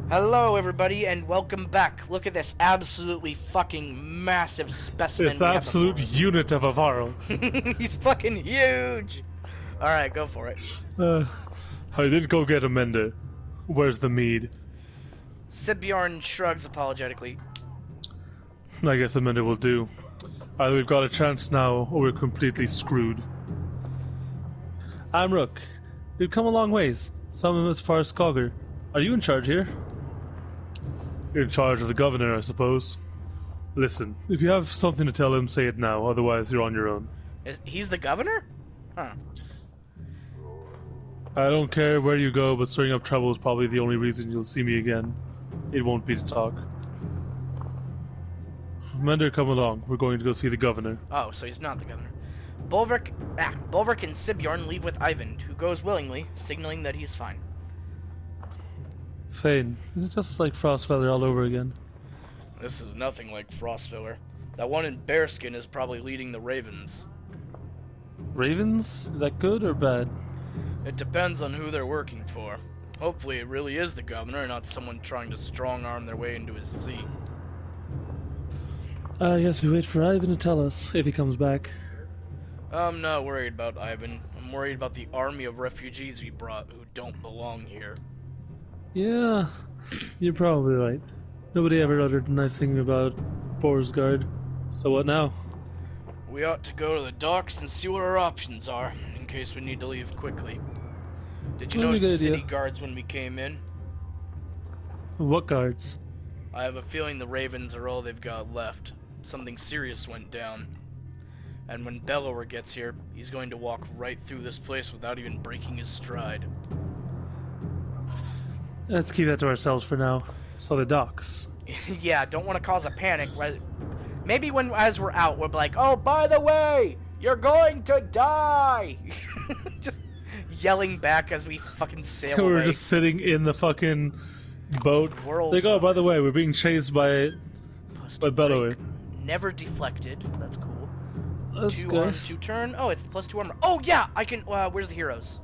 Hello, everybody, and welcome back. Look at this absolutely fucking massive specimen. This absolute unit of a varl. He's fucking huge. All right, go for it. I did go get a mender. Where's the mead? Sibjorn shrugs apologetically. I guess the mender will do. Either we've got a chance now, or we're completely screwed. I'm Rook. We've come a long ways. Some as far as Cogger. Are you in charge here? You're in charge of the governor, I suppose. Listen, if you have something to tell him, say it now. Otherwise, you're on your own. He's the governor? Huh. I don't care where you go, but stirring up trouble is probably the only reason you'll see me again. It won't be to talk. Mender, come along. We're going to go see the governor. Oh, so he's not the governor. Bolverk and Sibjorn leave with Ivan, who goes willingly, signaling that he's fine. Fane, is it just like Frostfeller all over again? This is nothing like Frostfiller. That one in bearskin is probably leading the ravens. Ravens? Is that good or bad? It depends on who they're working for. Hopefully it really is the governor, not someone trying to strong-arm their way into his seat. I guess we wait for Ivan to tell us, if he comes back. I'm not worried about Ivan. I'm worried about the army of refugees we brought who don't belong here. Yeah, you're probably right. Nobody ever uttered a nice thing about Boersgard. So what now? We ought to go to the docks and see what our options are, in case we need to leave quickly. Did you notice the city guards when we came in? What guards? I have a feeling the ravens are all they've got left. Something serious went down. And when Bellower gets here, he's going to walk right through this place without even breaking his stride. Let's keep that to ourselves for now. So the docks. Yeah, don't want to cause a panic. Maybe as we're out, we're like, oh, by the way, you're going to die! Just yelling back as we fucking sail away. We're just sitting in the fucking boat. Like, oh, by the way, we're being chased by Bellower. Never deflected. That's cool. That's 2 good. arm, 2 turn. Oh, it's +2 armor. Oh, yeah! I can... where's the heroes?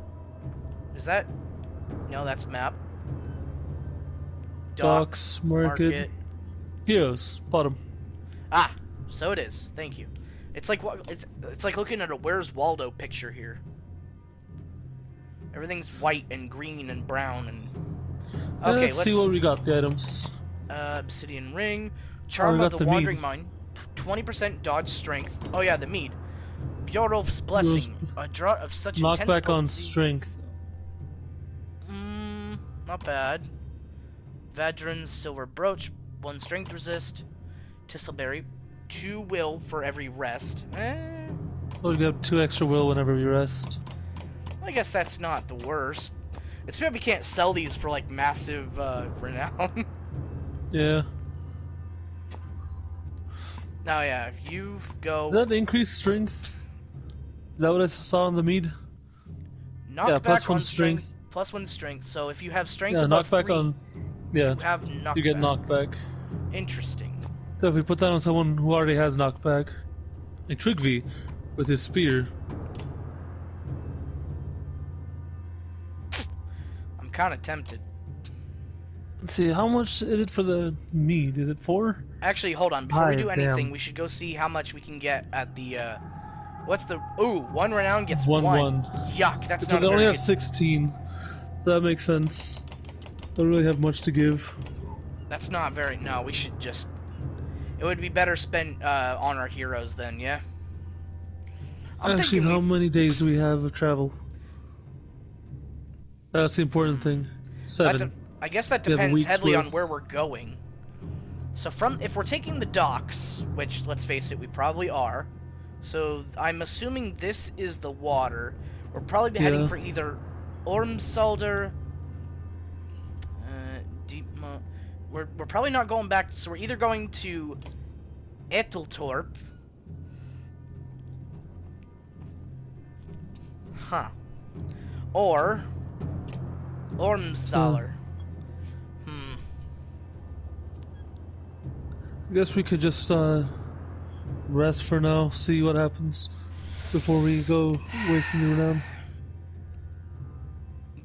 Is that... No, that's map. Docks, market. Heroes, bottom. Ah, so it is. Thank you. It's like it's like looking at a Where's Waldo picture here. Everything's white and green and brown and. Okay, let's see what we got. The items. Obsidian ring, charm of the wandering mind, 20% dodge strength. Oh yeah, the mead. Bjorolf's blessing, a draught of such intense potency. Knockback on strength. Not bad. Vadron's silver brooch, 1 strength resist. Tistleberry, 2 will for every rest. Oh, we got 2 extra will whenever we rest. I guess that's not the worst. It's fair we can't sell these for like massive renown. Yeah. Now, yeah, if you go. Does that increase strength? Is that what I saw in the mead? Knockback +1 on strength. +1 strength. So if you have strength Yeah, above knockback 3, on. Yeah, you have knockback. you get knockback. Interesting. So if we put that on someone who already has knockback, like Trigvi with his spear. I'm kind of tempted. Let's see, how much is it for the mead? Is it 4? Actually, hold on. Before we do anything, damn. we should go see how much we can get at the. What's the? Ooh, 1 renown gets 1. Yuck, that's So not they a only very have good... 16. That makes sense. Don't really have much to give. That's not very... No, we should just... It would be better spent on our heroes then, yeah? Actually, how many days do we have of travel? That's the important thing. 7. I guess that We have a depends week's heavily on worth. where we're going. So if we're taking the docks, which, let's face it, we probably are. So I'm assuming this is the water. We're probably heading for either Ormsalder... We're probably not going back, so we're either going to Eteltorp. Huh. Or Ormsdaler. I guess we could just rest for now, see what happens before we go wasting the renown.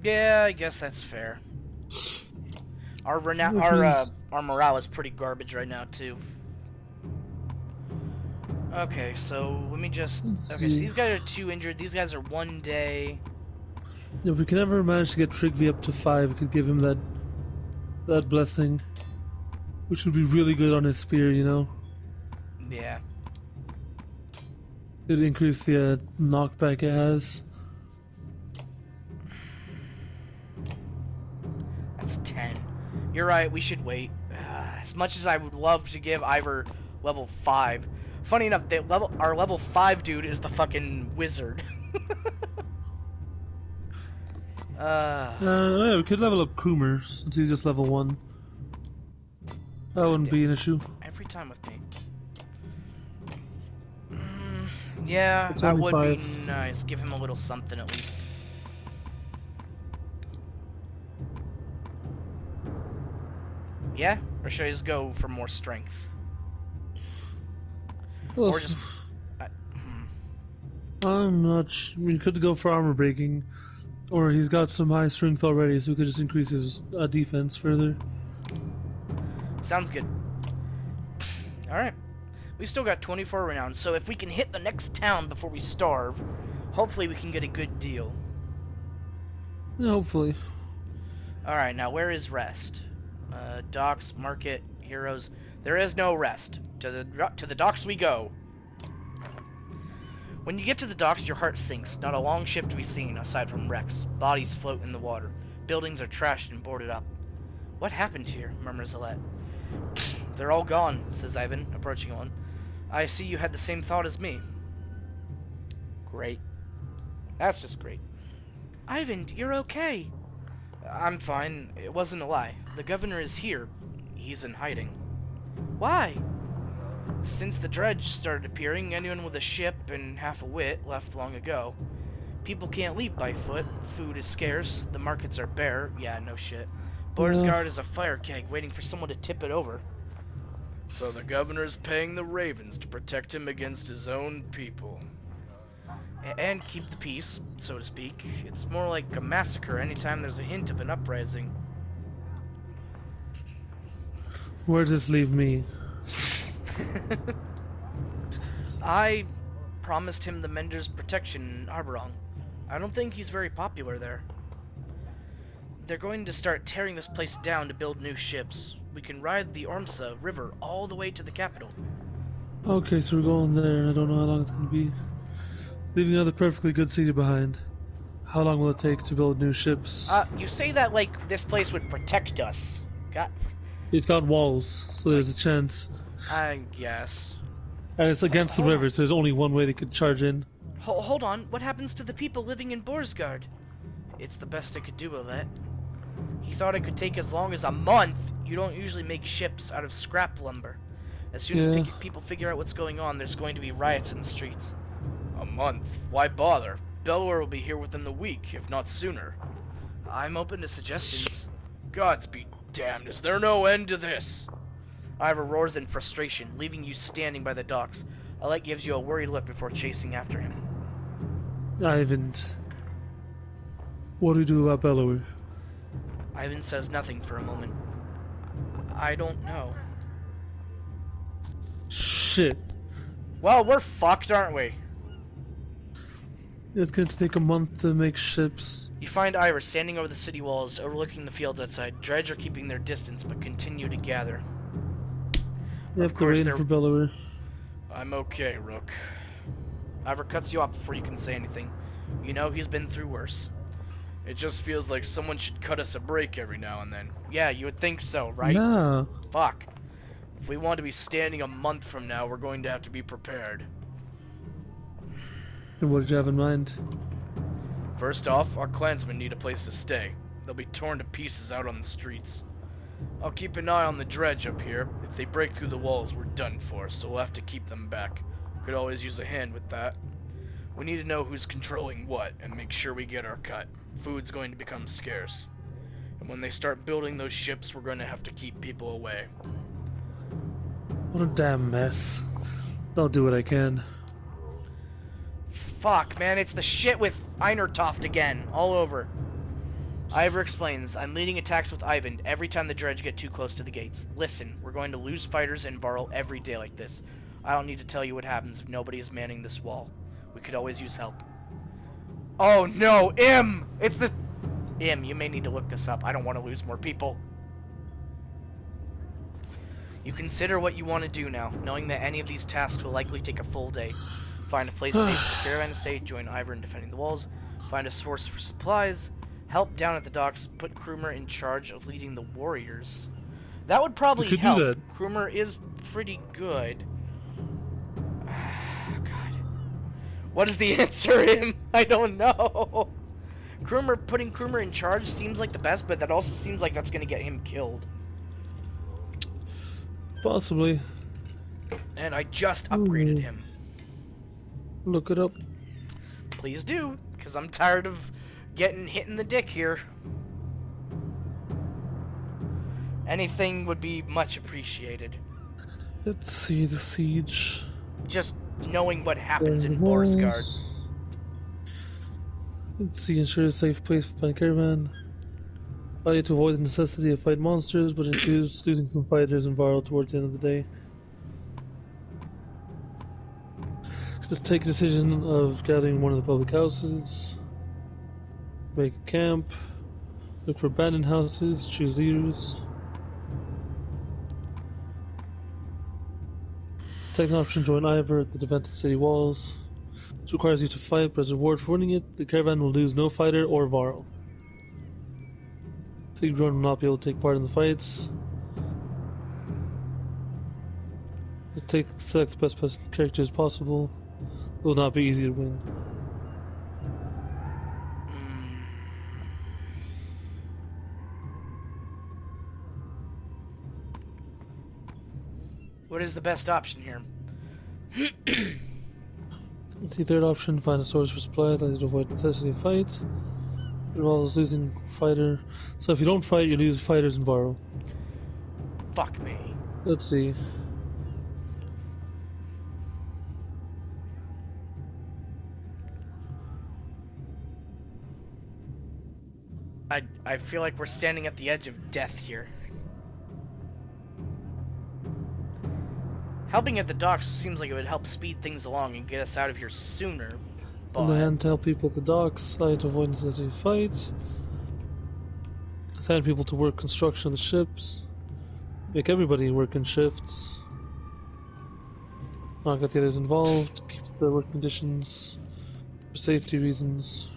Yeah, I guess that's fair. Our morale is pretty garbage right now too. Okay, so let me just. Let's Okay, so see. these guys are 2 injured. These guys are 1 day. If we can ever manage to get Trigly up to 5, we could give him that blessing, which would be really good on his spear, you know? Yeah. It'd increase the knockback it has. That's 10. You're right, we should wait. As much as I would love to give Ivor level 5. Funny enough, our level 5 dude is the fucking wizard. Yeah, we could level up Krumer since he's just level 1. That wouldn't be an issue. Every time with me. Yeah, It's that only would 5. be nice. Give him a little something at least. Yeah? Or should I just go for more strength? Well, Or just... I'm not sure. We could go for armor breaking, or he's got some high strength already, so we could just increase his defense further. Sounds good. Alright. We still got 24 renown, so if we can hit the next town before we starve, hopefully we can get a good deal. Yeah, hopefully. Alright, now where is rest? Docks, market, heroes. There is no rest. To the docks we go. When you get to the docks, your heart sinks. Not a long ship to be seen, aside from wrecks. Bodies float in the water. Buildings are trashed and boarded up. What happened here? Murmurs Alette. They're all gone, says Ivan, approaching one. I see you had the same thought as me. Great. That's just great. Ivan, you're okay. I'm fine. It wasn't a lie. The governor is here. He's in hiding. Why? Since the dredge started appearing, anyone with a ship and half a wit left long ago. People can't leave by foot. Food is scarce. The markets are bare. Yeah, no shit. Boersgard is a fire keg waiting for someone to tip it over. So the governor's paying the ravens to protect him against his own people. And keep the peace, so to speak. It's more like a massacre anytime there's a hint of an uprising. Where does this leave me? I promised him the Mender's protection in Arborong. I don't think he's very popular there. They're going to start tearing this place down to build new ships. We can ride the Ormsa River all the way to the capital. Okay, so we're going there, and I don't know how long it's going to be. Leaving another perfectly good city behind. How long will it take to build new ships? You say that like this place would protect us. It's got walls, so there's a chance. I guess. And it's against the river, so there's only one way they could charge in. Hold on. What happens to the people living in Boersgard? It's the best I could do, Alette. He thought it could take as long as a month. You don't usually make ships out of scrap lumber. As soon as people figure out what's going on, there's going to be riots in the streets. A month? Why bother? Belware will be here within the week, if not sooner. I'm open to suggestions. Gods be damned, is there no end to this? Ivor roars in frustration, leaving you standing by the docks. Alette gives you a worried look before chasing after him. Ivan, what do we do about Bellower? Ivan says nothing for a moment. I don't know. Shit. Well, we're fucked, aren't we? It's going to take a month to make ships. You find Ivor standing over the city walls, overlooking the fields outside. Dredge are keeping their distance, but continue to gather. You have to wait for Bellower. I'm okay, Rook. Ivor cuts you off before you can say anything. You know he's been through worse. It just feels like someone should cut us a break every now and then. Yeah, you would think so, right? Yeah. Fuck. If we want to be standing a month from now, we're going to have to be prepared. And what did you have in mind? First off, our clansmen need a place to stay. They'll be torn to pieces out on the streets. I'll keep an eye on the dredge up here. If they break through the walls, we're done for, so we'll have to keep them back. Could always use a hand with that. We need to know who's controlling what, and make sure we get our cut. Food's going to become scarce. And when they start building those ships, we're going to have to keep people away. What a damn mess. I'll do what I can. Fuck, man, it's the shit with Einertoft again, all over. Ivor explains, I'm leading attacks with Ivan every time the dredge get too close to the gates. Listen, we're going to lose fighters and borrow every day like this. I don't need to tell you what happens if nobody is manning this wall. We could always use help. Oh no, Im! It's the... Im, you may need to look this up. I don't want to lose more people. You consider what you want to do now, knowing that any of these tasks will likely take a full day. Find a place safe for the caravan to stay, join Ivor in defending the walls, find a source for supplies, help down at the docks, put Krumer in charge of leading the warriors. That would probably help. Do that. Krumer is pretty good. God. What is the answer, Im? I don't know. Putting Krumer in charge seems like the best, but that also seems like that's going to get him killed. Possibly. And I just upgraded him. Look it up. Please do, because I'm tired of getting hit in the dick here. Anything would be much appreciated. Let's see the siege. Just knowing what happens in Boersgard. Let's see, ensure a safe place for find caravan. Allow you to avoid the necessity of fighting monsters, but includes losing some fighters and viral towards the end of the day. Just take a decision of gathering one of the public houses. Make a camp. Look for abandoned houses. Choose leaders. Take an option, join Ivor at the defensive city walls. This requires you to fight, but as a reward for winning it, the caravan will lose no fighter or varl. Siegburn will not be able to take part in the fights. Select the best characters possible. It will not be easy to win. What is the best option here? Let's see, third option, find a source for supplies, allows you to avoid necessity of fight. It involves losing fighter. So if you don't fight, you lose fighters and Varro. Fuck me. Let's see. I feel like we're standing at the edge of death here. Helping at the docks seems like it would help speed things along and get us out of here sooner, but... On the hand, tell people at the docks, allow you to avoid necessity of fight. Assign people to work construction of the ships. Make everybody work in shifts. Not get the others involved. Keep the work conditions for safety reasons.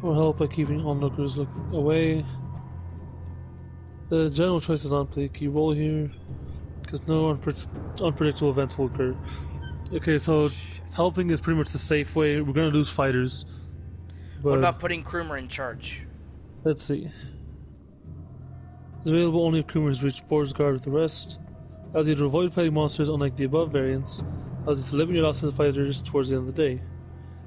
Or help by keeping onlookers away. The general choice does not play a key role here, because no unpredictable events will occur. Okay, so helping is pretty much the safe way. We're gonna lose fighters. But what about putting Krumer in charge? Let's see. It's available only if Krumer has reached Boersgard with the rest. Allows you to avoid fighting monsters unlike the above variants. Allows you to limit your losses of fighters towards the end of the day.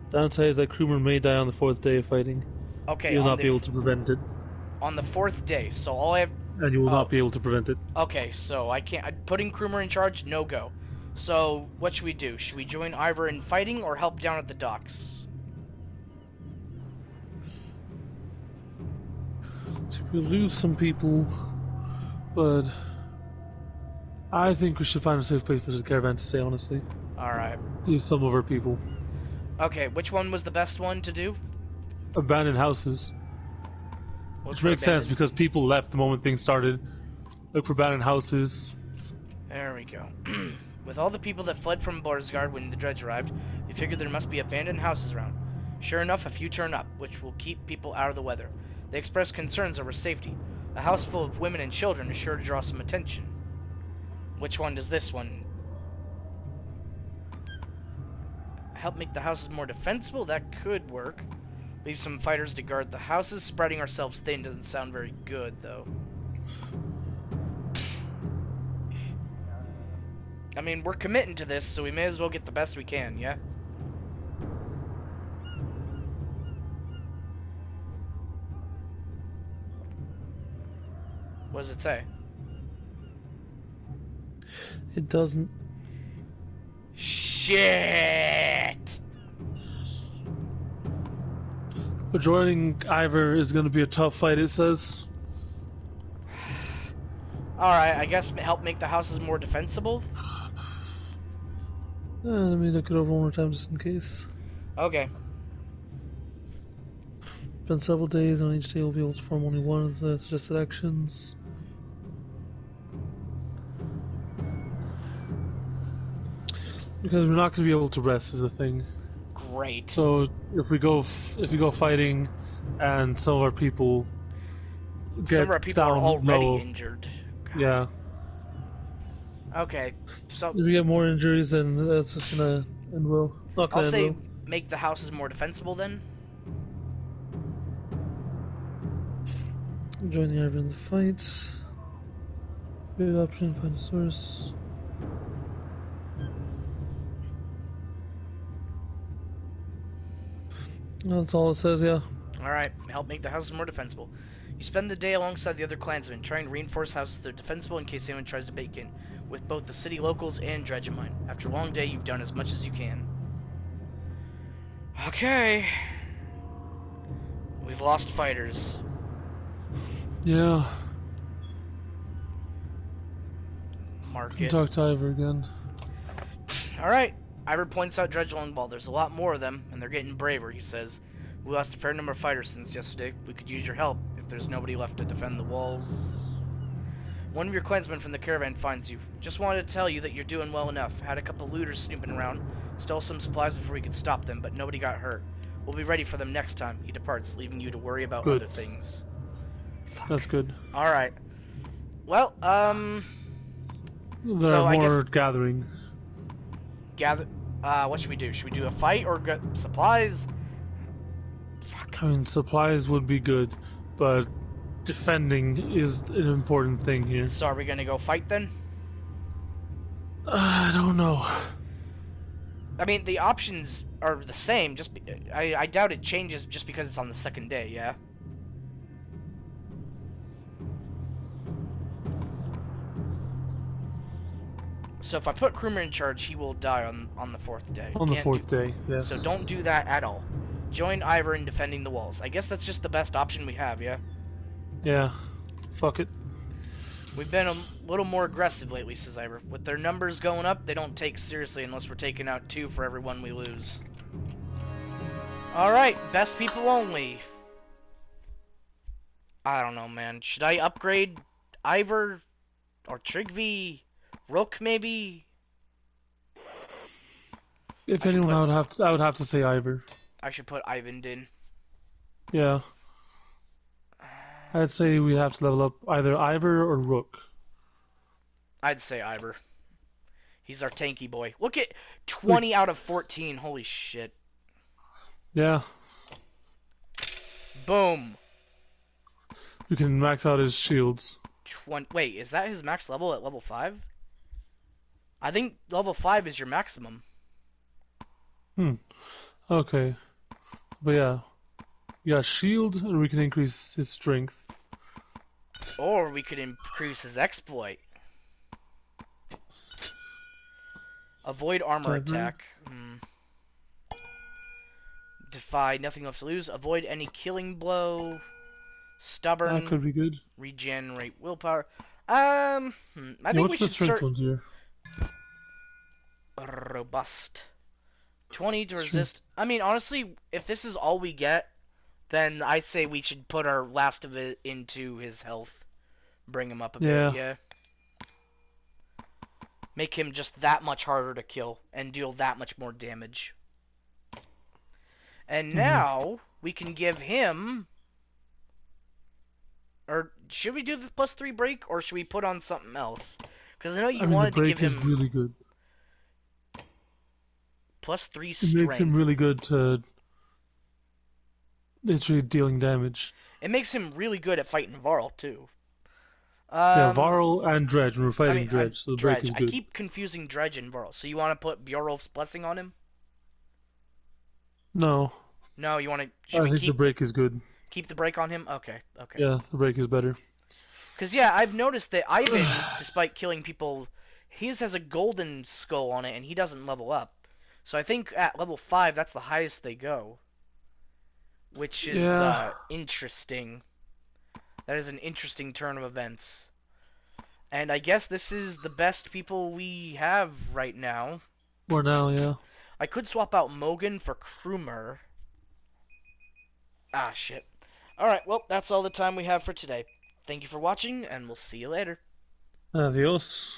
Downside is that Krumer may die on the 4th day of fighting. Okay, you'll not be able to prevent it. On the 4th day, so all I have... And you will not be able to prevent it. Okay, so I can't... Putting Krumer in charge? No go. So, what should we do? Should we join Ivor in fighting or help down at the docks? So we'll lose some people, but I think we should find a safe place for the caravan to stay, honestly. Alright. Lose some of our people. Okay, which one was the best one to do? Abandoned houses. Which makes sense because people left the moment things started. Look for abandoned houses. There we go. With all the people that fled from Boersgard when the dredge arrived, you figured there must be abandoned houses around. Sure enough, a few turn up, which will keep people out of the weather. They express concerns over safety. A house full of women and children is sure to draw some attention. Which one does this one? Help make the houses more defensible? That could work. Leave some fighters to guard the houses. Spreading ourselves thin doesn't sound very good, though. I mean, we're committing to this, so we may as well get the best we can, yeah? What does it say? It doesn't. Shit! But joining Ivor is going to be a tough fight, it says. Alright, I guess help make the houses more defensible? Let me look it over one more time just in case. Okay. Spend several days, on each day we'll be able to perform only one of the suggested actions. Because we're not going to be able to rest is the thing. Great. So if we go fighting, and some of our people get some of our people are down already low, injured. God. Yeah. Okay. So If we get more injuries, then that's just gonna end well. Not I'll gonna end say well. make the houses more defensible then. Join the Ivor in the fight. Good option, find a source. That's all it says, yeah. Alright, help make the houses more defensible. You spend the day alongside the other clansmen, trying to reinforce houses that are defensible in case anyone tries to break in, with both the city locals and dredge in mind. After a long day, you've done as much as you can. Okay. We've lost fighters. Yeah. Mark it. Talk to Ivor again. Alright. Ivor points out Dredge Longball. There's a lot more of them, and they're getting braver, he says. We lost a fair number of fighters since yesterday. We could use your help if there's nobody left to defend the walls. One of your clansmen from the caravan finds you. Just wanted to tell you that you're doing well enough. Had a couple looters snooping around. Stole some supplies before we could stop them, but nobody got hurt. We'll be ready for them next time. He departs, leaving you to worry about Good. other things. Fuck. That's good. Alright. Well, There so are I more guess gathering. gather. What should we do? Should we do a fight or get supplies? Fuck. I mean, supplies would be good, but defending is an important thing here. So are we gonna go fight then? I don't know. I mean, the options are the same. I doubt it changes just because it's on the second day. Yeah. So if I put Krumer in charge, he will die on the fourth day. On the fourth day, yes. So don't do that at all. Join Ivor in defending the walls. I guess that's just the best option we have, yeah? Yeah. Fuck it. We've been a little more aggressive lately, says Ivor. With their numbers going up, they don't take seriously unless we're taking out 2 for every 1 we lose. Alright, best people only. I don't know, man. Should I upgrade Ivor or Trigvi? Rook, maybe? If anyone, I would have to say Ivor. I should put Ivan in. Yeah. I'd say we have to level up either Ivor or Rook. I'd say Ivor. He's our tanky boy. Look at 20 out of 14. Holy shit. Yeah. Boom. We can max out his shields. Wait, is that his max level at level 5? I think level 5 is your maximum. Okay. But yeah. You got shield, and we can increase his strength. Or we could increase his exploit. Avoid armor attack. Defy, nothing left to lose. Avoid any killing blow. Stubborn. That could be good. Regenerate willpower. I think what's we the should strength start ones here? robust. 20 to resist. I mean, honestly, if this is all we get, then I say we should put our last of it into his health. Bring him up a bit, yeah. Make him just that much harder to kill and deal that much more damage. And now we can give him... Or should we do the +3 break, or should we put on something else? Because I know you wanted to give him... the break is really good. +3 strength. It makes him really good to literally dealing damage. It makes him really good at fighting Varl, too. Yeah, Varl and Dredge. We're fighting Dredge, so the break is good. I keep confusing Dredge and Varl. So you want to put Bjorulf's Blessing on him? No. No, you want to... I think the break is good. Keep the break on him? Okay, okay. Yeah, the break is better. Because, yeah, I've noticed that Ivan, despite killing people, his has a golden skull on it, and he doesn't level up. So I think at level 5, that's the highest they go. which is Yeah. interesting. That is an interesting turn of events. And I guess this is the best people we have right now. For now, yeah. I could swap out Mogan for Krumer. Ah, shit. Alright, well, that's all the time we have for today. Thank you for watching, and we'll see you later. Adios.